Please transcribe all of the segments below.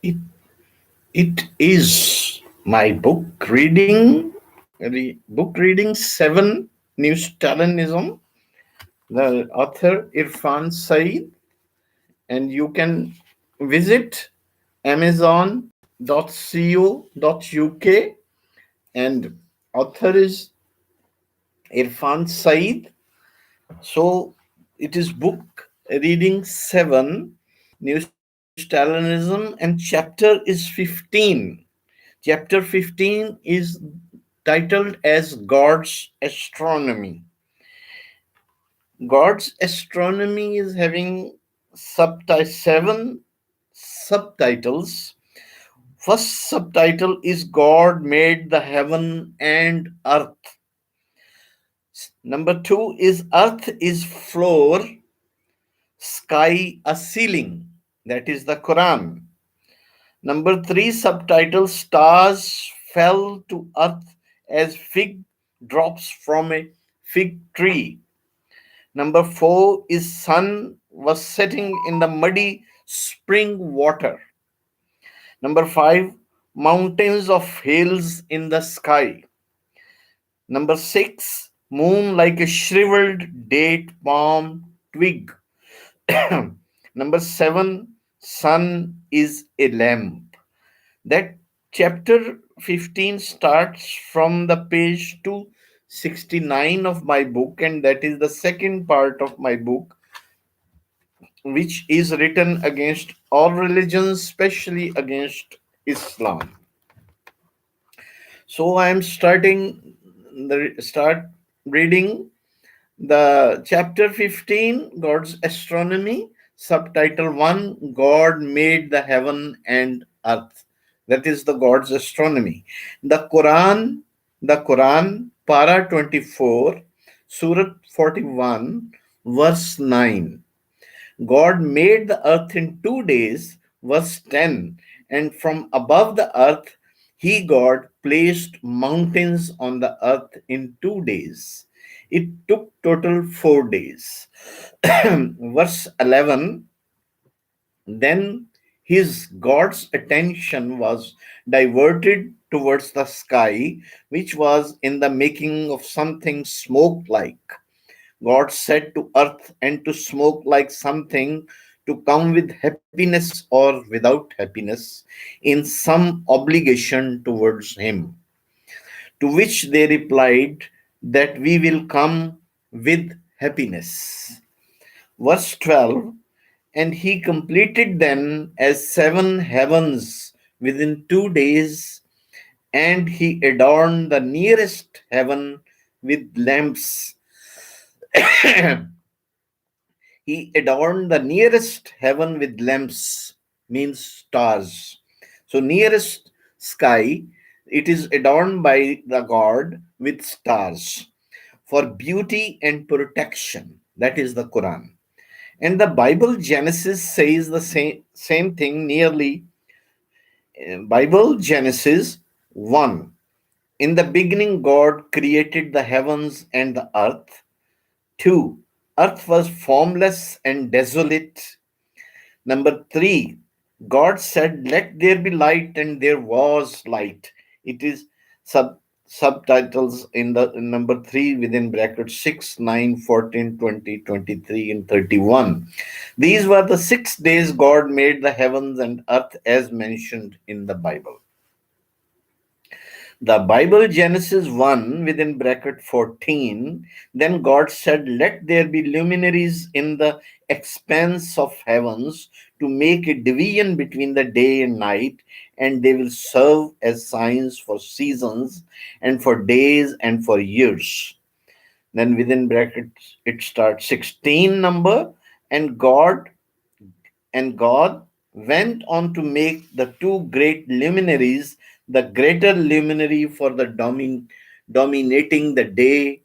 It, it is my book reading 7 Neo-Stalinism. The author Irfan Saeed, and you can visit amazon.co.uk, and author is Irfan Saeed. So it is book reading 7, Neo-Stalinism, and chapter is 15. Chapter 15 is titled as God's Astronomy. God's Astronomy is having 7 subtitles. First subtitle is God made the heaven and earth. Number 2 is earth is floor, sky a ceiling. That is the Quran. Number 3 subtitle, stars fell to earth as fig drops from a fig tree. Number 4 is sun was setting in the muddy spring water. Number 5, mountains of hills in the sky. Number 6, moon like a shriveled date palm twig. Number 7, sun is a lamp. That chapter 15 starts from the page 269 of my book, and that is the second part of my book, which is written against all religions, especially against Islam. So I am start reading the chapter 15, God's Astronomy, subtitle 1, God made the heaven and earth. That is the God's astronomy. The Quran, para 24, Surah 41, verse 9. God made the earth in 2 days, verse 10, and from above the earth, He, God, placed mountains on the earth in 2 days. It took total 4 days. Verse 11, then his God's attention was diverted towards the sky, which was in the making of something smoke like. God said to earth and to smoke like something to come with happiness or without happiness in some obligation towards him. To which they replied that we will come with happiness. Verse 12, and he completed them as 7 heavens within 2 days, and he adorned the nearest heaven with lamps. He adorned the nearest heaven with lamps, means stars. So, nearest sky, it is adorned by the God with stars for beauty and protection. That is the Quran. And the Bible Genesis says the same thing nearly. Bible Genesis 1. In the beginning, God created the heavens and the earth. 2. Earth was formless and desolate. Number 3, God said, let there be light, and there was light. It is subtitles in number 3 within brackets 6, 9, 14, 20, 23, and 31. These were the 6 days God made the heavens and earth as mentioned in the Bible. The Bible Genesis 1 within bracket 14, then God said, let there be luminaries in the expanse of heavens to make a division between the day and night, and they will serve as signs for seasons and for days and for years. Then within brackets it starts 16 number, and God went on to make the two great luminaries, the greater luminary for the dominating the day,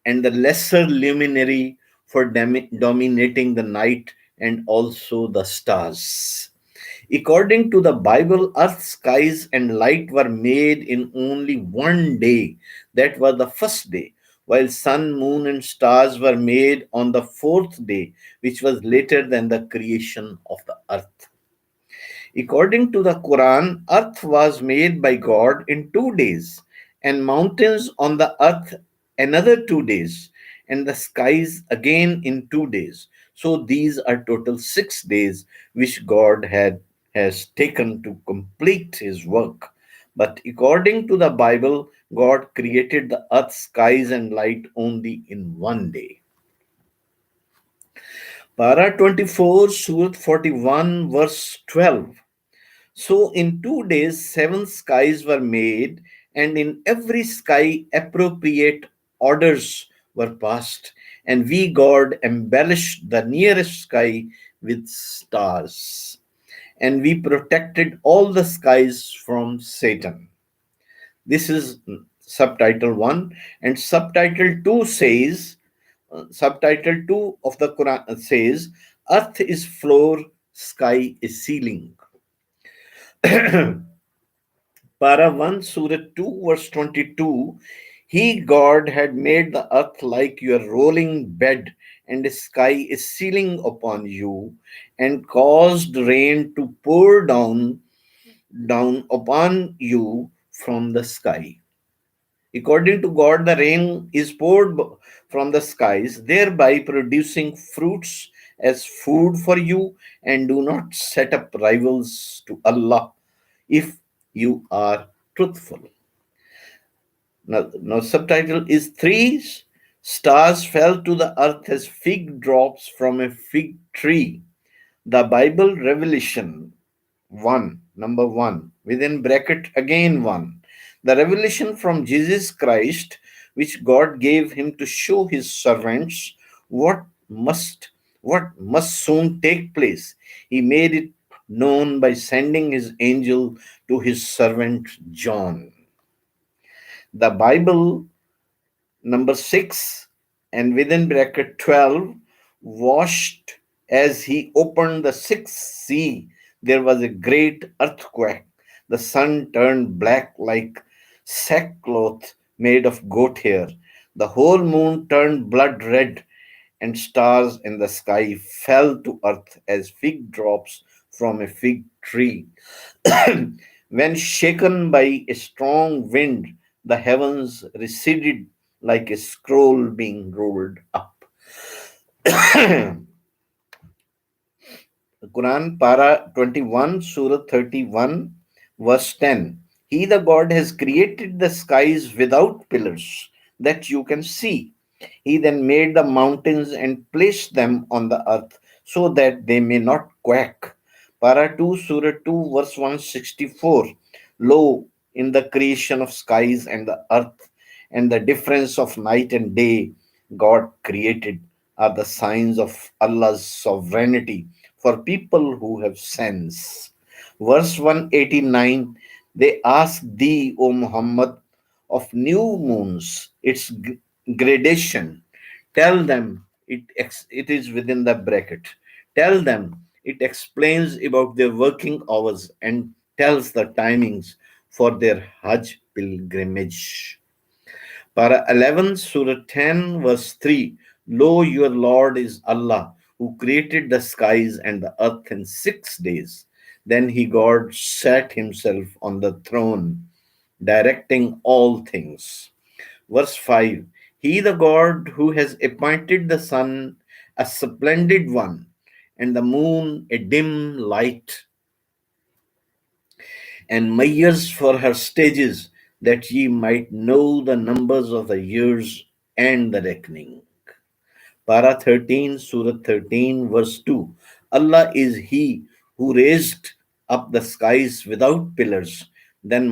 and the lesser luminary for dominating the night, and also the stars. According to the Bible, earth, skies, and light were made in only one day. That was the first day, while sun, moon, and stars were made on the fourth day, which was later than the creation of the earth. According to the Quran, earth was made by God in 2 days, and mountains on the earth another 2 days, and the skies again in 2 days. So these are total 6 days which God had has taken to complete his work. But according to the Bible, God created the earth, skies, and light only in 1 day. Para 24, Surah 41, verse 12. So in 2 days, seven skies were made, and in every sky, appropriate orders were passed. And we, God, embellished the nearest sky with stars. And we protected all the skies from Satan. This is subtitle 1. And subtitle 2 says, subtitle 2 of the Quran says, Earth is floor, sky is ceiling. Para 1, Surah 2, verse 22. He, God, had made the earth like your rolling bed, and the sky is ceiling upon you, and caused rain to pour down upon you from the sky. According to God, the rain is poured from the skies, thereby producing fruits as food for you, and do not set up rivals to Allah if you are truthful. Now subtitle is three stars fell to the earth as fig drops from a fig tree. The Bible revelation one, number one, within bracket again one. The revelation from Jesus Christ, which God gave him to show his servants what must what must soon take place. He made it known by sending his angel to his servant John. The Bible number 6 and within bracket 12 washed as he opened the sixth sea, there was a great earthquake. The sun turned black like sackcloth made of goat hair. The whole moon turned blood red, and stars in the sky fell to earth as fig drops from a fig tree. When shaken by a strong wind, the heavens receded like a scroll being rolled up. Quran, Para 21, Surah 31, verse 10. He, the God, has created the skies without pillars that you can see. He then made the mountains and placed them on the earth so that they may not quake. Para 2, Surah 2, verse 164. Lo, in the creation of skies and the earth, and the difference of night and day, God created are the signs of Allah's sovereignty for people who have sense. Verse 189. They ask thee, O Muhammad, of new moons, its gradation. Tell them it is within the bracket. Tell them it explains about their working hours and tells the timings for their Hajj pilgrimage. Para 11, Surah 10, verse 3. Lo, your Lord is Allah, who created the skies and the earth in 6 days. Then he, God, sat himself on the throne, directing all things. Verse 5. He, the God, who has appointed the sun a splendid one, and the moon a dim light, and measures for her stages, that ye might know the numbers of the years and the reckoning. Para 13, Surah 13, verse 2. Allah is He who raised up the skies without pillars, then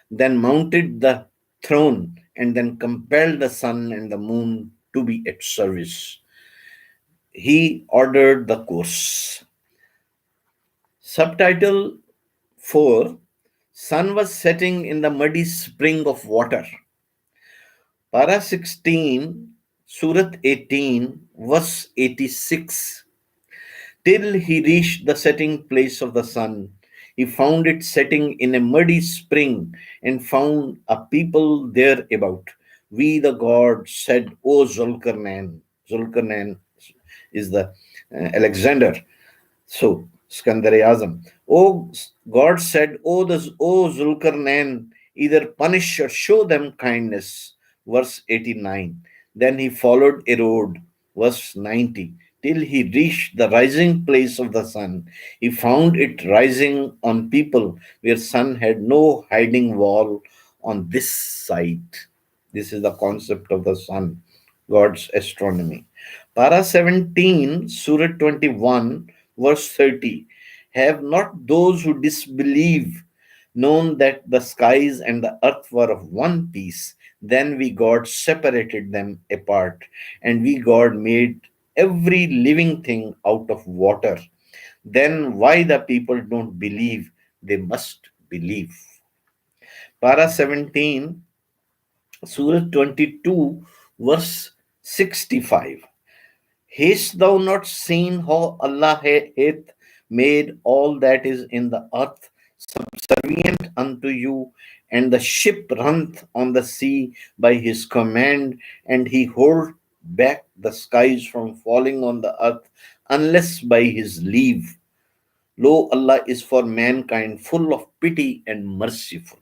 then mounted the throne, and then compelled the sun and the moon to be at service. He ordered the course. Subtitle 4. Sun was setting in the muddy spring of water. Para 16, Surah 18, verse 86. Till he reached the setting place of the sun, he found it setting in a muddy spring and found a people thereabout. We, the God, said, O Zulkarnain. Zulkarnain is the Alexander. So, Skandar-e-Azam. O God said, O Zulkarnain, either punish or show them kindness. Verse 89. Then he followed a road. Verse 90. Till he reached the rising place of the sun. He found it rising on people where sun had no hiding wall on this side. This is the concept of the sun, God's astronomy. Para 17, Surah 21, verse 30. Have not those who disbelieve known that the skies and the earth were of one piece? Then we, God, separated them apart, and we, God, made every living thing out of water. Then why the people don't believe? They must believe. Para 17, Surah 22, verse 65. Hast thou not seen how Allah hath made all that is in the earth subservient unto you, and the ship runneth on the sea by his command, and he hold back the skies from falling on the earth unless by his leave. Lo, Allah is for mankind full of pity and merciful.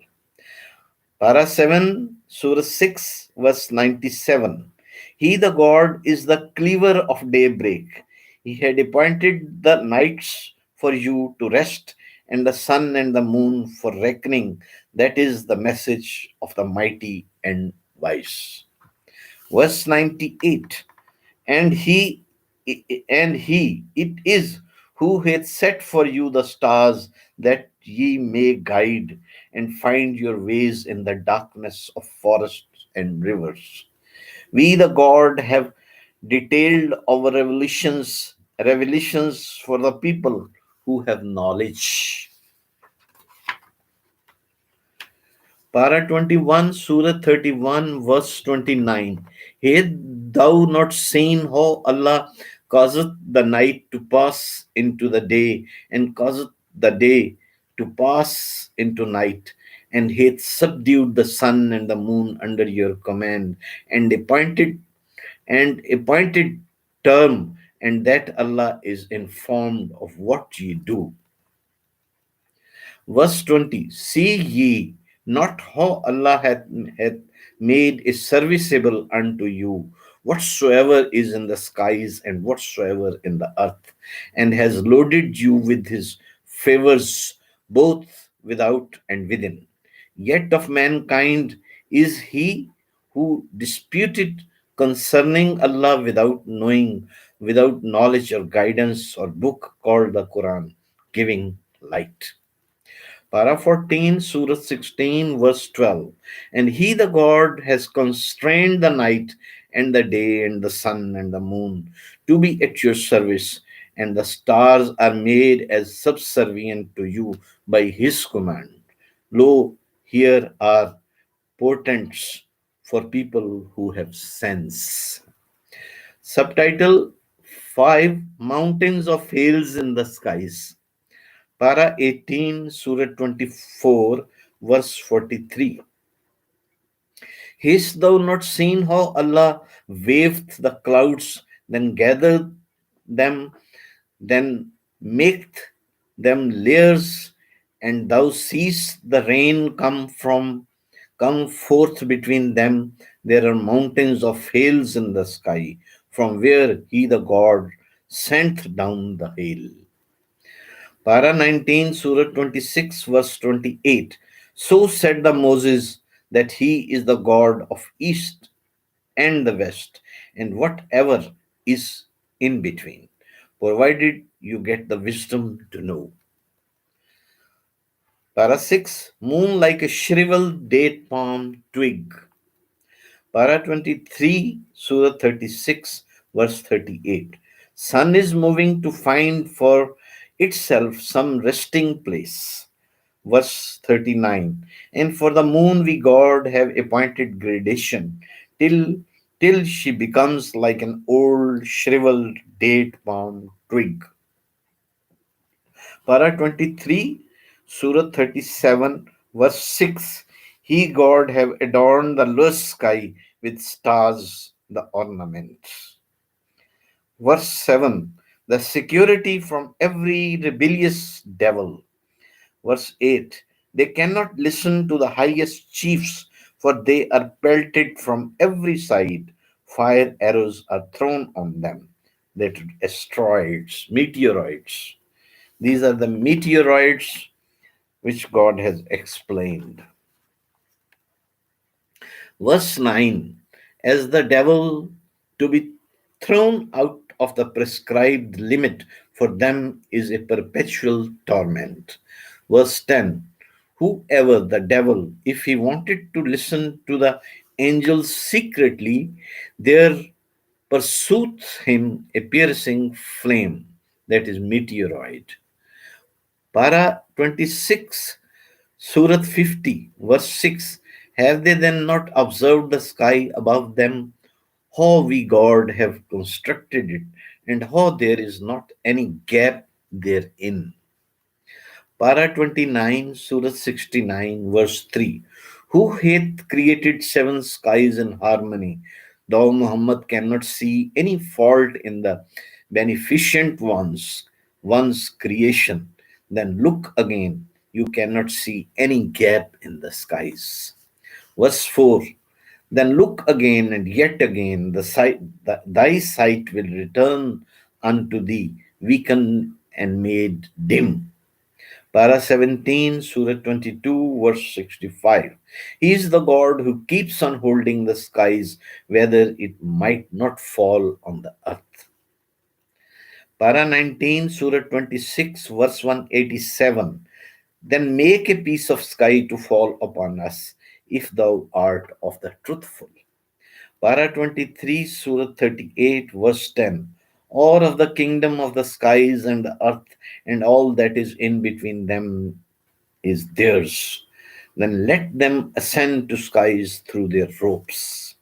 Para 7, Surah 6, verse 97. He, the God, is the cleaver of daybreak. He had appointed the nights for you to rest, and the sun and the moon for reckoning. That is the message of the mighty and wise. Verse 98. and he and he it is who hath set for you the stars, that ye may guide and find your ways in the darkness of forests and rivers. We, the God, have detailed our revelations for the people who have knowledge. Para 21, Surah 31, verse 29. Hast thou not seen how Allah causeth the night to pass into the day, and causeth the day to pass into night, and hath subdued the sun and the moon under your command, and appointed term, and that Allah is informed of what ye do. Verse 20. See ye not how Allah hath made it serviceable unto you whatsoever is in the skies and whatsoever in the earth, and has loaded you with his favors both without and within. Yet of mankind is he who disputed concerning Allah without knowledge or guidance or book called the Quran, giving light. Para 14, Surah 16, verse 12. And he, the God, has constrained the night and the day and the sun and the moon to be at your service, and the stars are made as subservient to you by his command. Lo, here are portents for people who have sense. Subtitle 5, Mountains of Hills in the Skies. Para 18, Surah 24, verse 43. Hast thou not seen how Allah waved the clouds, then gathered them, then maketh them layers, and thou seest the rain come forth between them? There are mountains of hails in the sky, from where he, the God, sent down the hail. Para 19, Surah 26, verse 28. So said the Moses that he is the God of East and the West, and whatever is in between, provided you get the wisdom to know. Para 6, Moon like a shriveled date palm twig. Para 23, Surah 36, verse 38. Sun is moving to find for itself some resting place. Verse 39. And for the moon we, God, have appointed gradation till she becomes like an old shriveled date palm twig. Para 23, Surah 37, verse 6. He, God, have adorned the lush sky with stars, the ornaments. Verse 7. the security from every rebellious devil. Verse 8, they cannot listen to the highest chiefs, for they are pelted from every side. Fire arrows are thrown on them. That asteroids, meteoroids. These are the meteoroids which God has explained. Verse 9, as the devil to be thrown out of the prescribed limit for them is a perpetual torment. Verse 10, whoever the devil, if he wanted to listen to the angels secretly, there pursues him a piercing flame, that is meteoroid. Para 26, Surah 50, verse 6, have they then not observed the sky above them? How we God have constructed it, and how there is not any gap therein. Para 29, Surah 69, verse 3. Who hath created seven skies in harmony? Thou, Muhammad, cannot see any fault in the beneficent one's creation. Then look again, you cannot see any gap in the skies. Verse 4, then look again and yet again, thy sight will return unto thee, weakened and made dim. Para 17, Surah 22, verse 65. He is the God who keeps on holding the skies, whether it might not fall on the earth. Para 19, Surah 26, verse 187. Then make a piece of sky to fall upon us, if thou art of the truthful. Para 23, Surah 38, verse 10. Or of the kingdom of the skies and the earth and all that is in between them is theirs. Then let them ascend to skies through their ropes.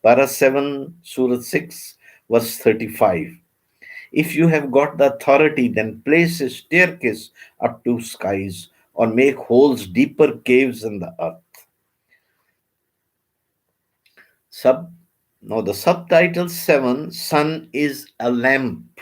Para 7, Surah 6, verse 35. If you have got the authority, then place a staircase up to skies or make holes deeper caves in the earth. Sub Now the subtitle 7, Sun is a lamp.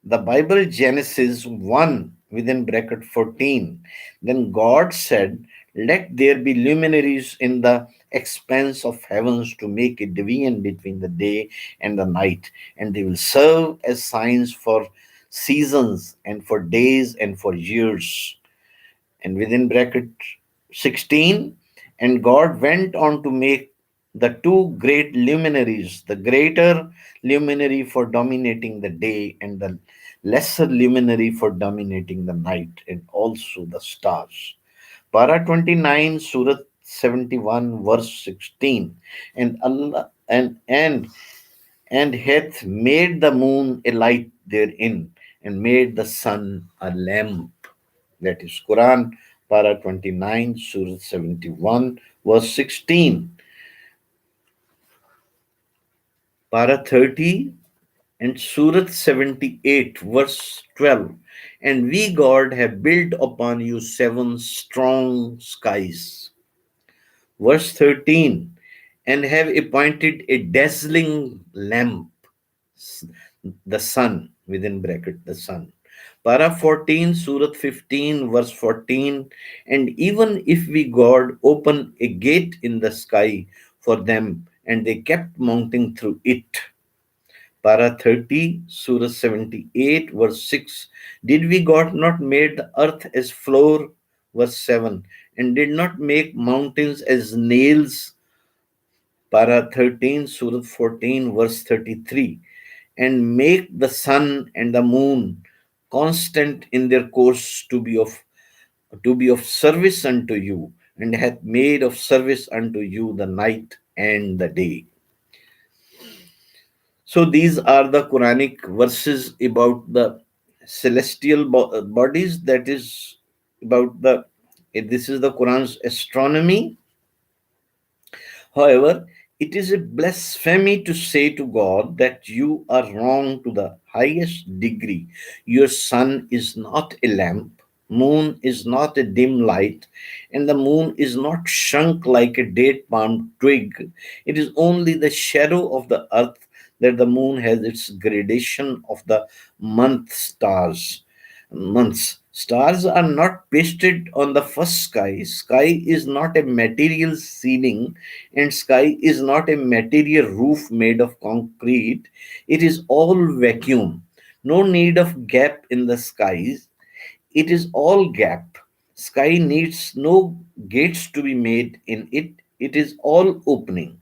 The Bible, Genesis 1 within bracket 14. Then God said, let there be luminaries in the expanse of heavens to make a division between the day and the night, and they will serve as signs for seasons and for days and for years. And within bracket 16, and God went on to make the two great luminaries, the greater luminary for dominating the day and the lesser luminary for dominating the night, and also the stars. Para 29, Surah 71, verse 16. And Allah and hath made the moon a light therein, and made the sun a lamp. That is Quran, Para 29, Surah 71, verse 16. Para 30 and Surah 78, verse 12. And we, God, have built upon you seven strong skies. Verse 13. And have appointed a dazzling lamp, the sun, within bracket, the sun. Para 14, Surah 15, verse 14. And even if we, God, open a gate in the sky for them, and they kept mounting through it. Para 30, Surah 78, verse 6. Did we, God, not made the earth as floor? Verse 7. And did not make mountains as nails? Para 13, Surah 14, verse 33. And make the sun and the moon constant in their course to be of service unto you, and hath made of service unto you the night and the day. So these are the Quranic verses about the celestial bodies. That is about this is the Quran's astronomy. However, it is a blasphemy to say to God that you are wrong to the highest degree. Your sun is not a lamp, moon is not a dim light, and the moon is not shrunk like a date palm twig. It is only the shadow of the earth that the moon has its gradation of the month stars. Months. Stars are not pasted on the first sky. Sky is not a material ceiling, and sky is not a material roof made of concrete. It is all vacuum. No need of gap in the skies. It is all gap. Sky needs no gates to be made in it. It is all opening.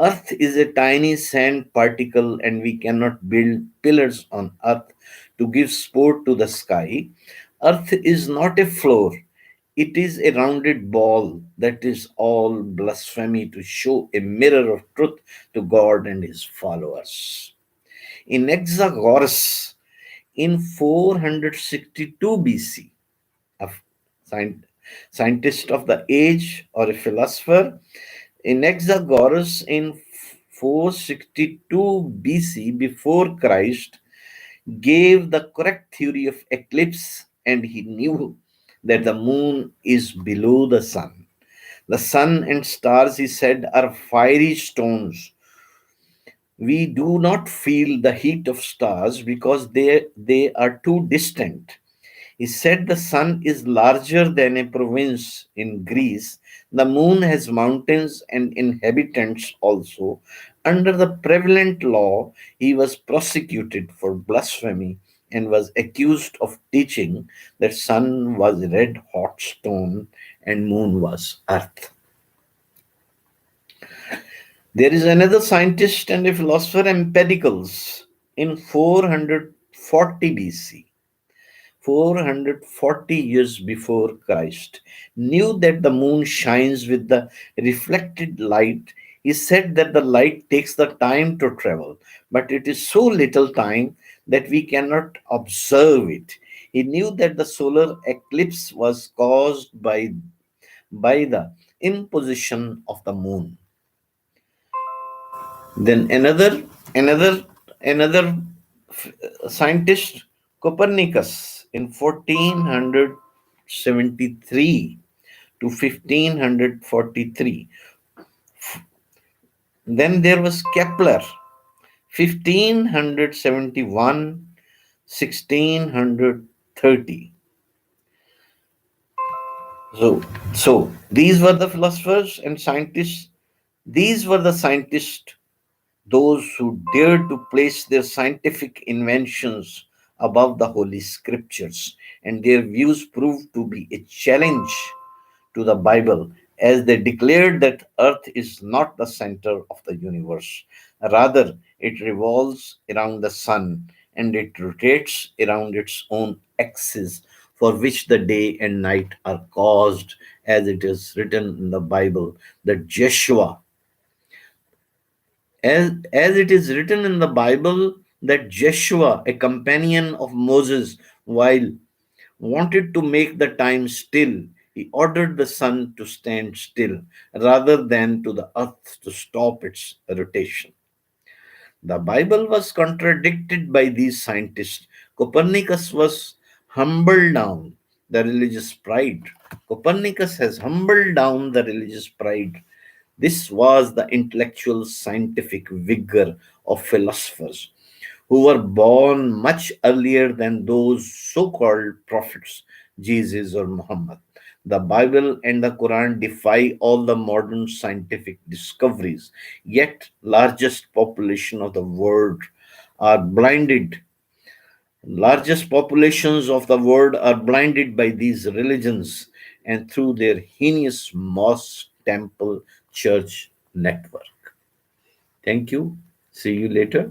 Earth is a tiny sand particle, and we cannot build pillars on Earth to give support to the sky. Earth is not a floor, it is a rounded ball. That is all blasphemy to show a mirror of truth to God and his followers. In Exagoras, in 462 BC, a scient- scientist of the age or a philosopher, Anaxagoras in 462 BC before Christ gave the correct theory of eclipse, and he knew that the moon is below the sun. The sun and stars, he said, are fiery stones. We do not feel the heat of stars because they are too distant. He said the sun is larger than a province in Greece. The moon has mountains and inhabitants also. Under the prevalent law, he was prosecuted for blasphemy and was accused of teaching that sun was red hot stone and moon was earth. There is another scientist and a philosopher, Empedocles, in 440 BC. 440 years before Christ, knew that the moon shines with the reflected light. He said that the light takes the time to travel, but it is so little time that we cannot observe it. He knew that the solar eclipse was caused by the imposition of the moon. Then another scientist, Copernicus, in 1473 to 1543. Then there was Kepler, 1571, 1630. So these were the philosophers and scientists. These were the scientists, those who dared to place their scientific inventions above the Holy Scriptures, and their views proved to be a challenge to the Bible, as they declared that Earth is not the center of the universe. Rather, it revolves around the sun and it rotates around its own axis, for which the day and night are caused, as it is written in the Bible that as it is written in the Bible that Joshua, a companion of Moses, while wanted to make the time still, he ordered the sun to stand still rather than to the earth to stop its rotation. The Bible was contradicted by these scientists. Copernicus was humbled down the religious pride. Copernicus has humbled down the religious pride. This was the intellectual scientific vigor of philosophers who were born much earlier than those so called prophets, Jesus or Muhammad. The Bible and the Quran defy all the modern scientific discoveries, yet largest population of the world are blinded. Largest populations of the world are blinded by these religions and through their heinous mosque, temple, church network. Thank you. See you later.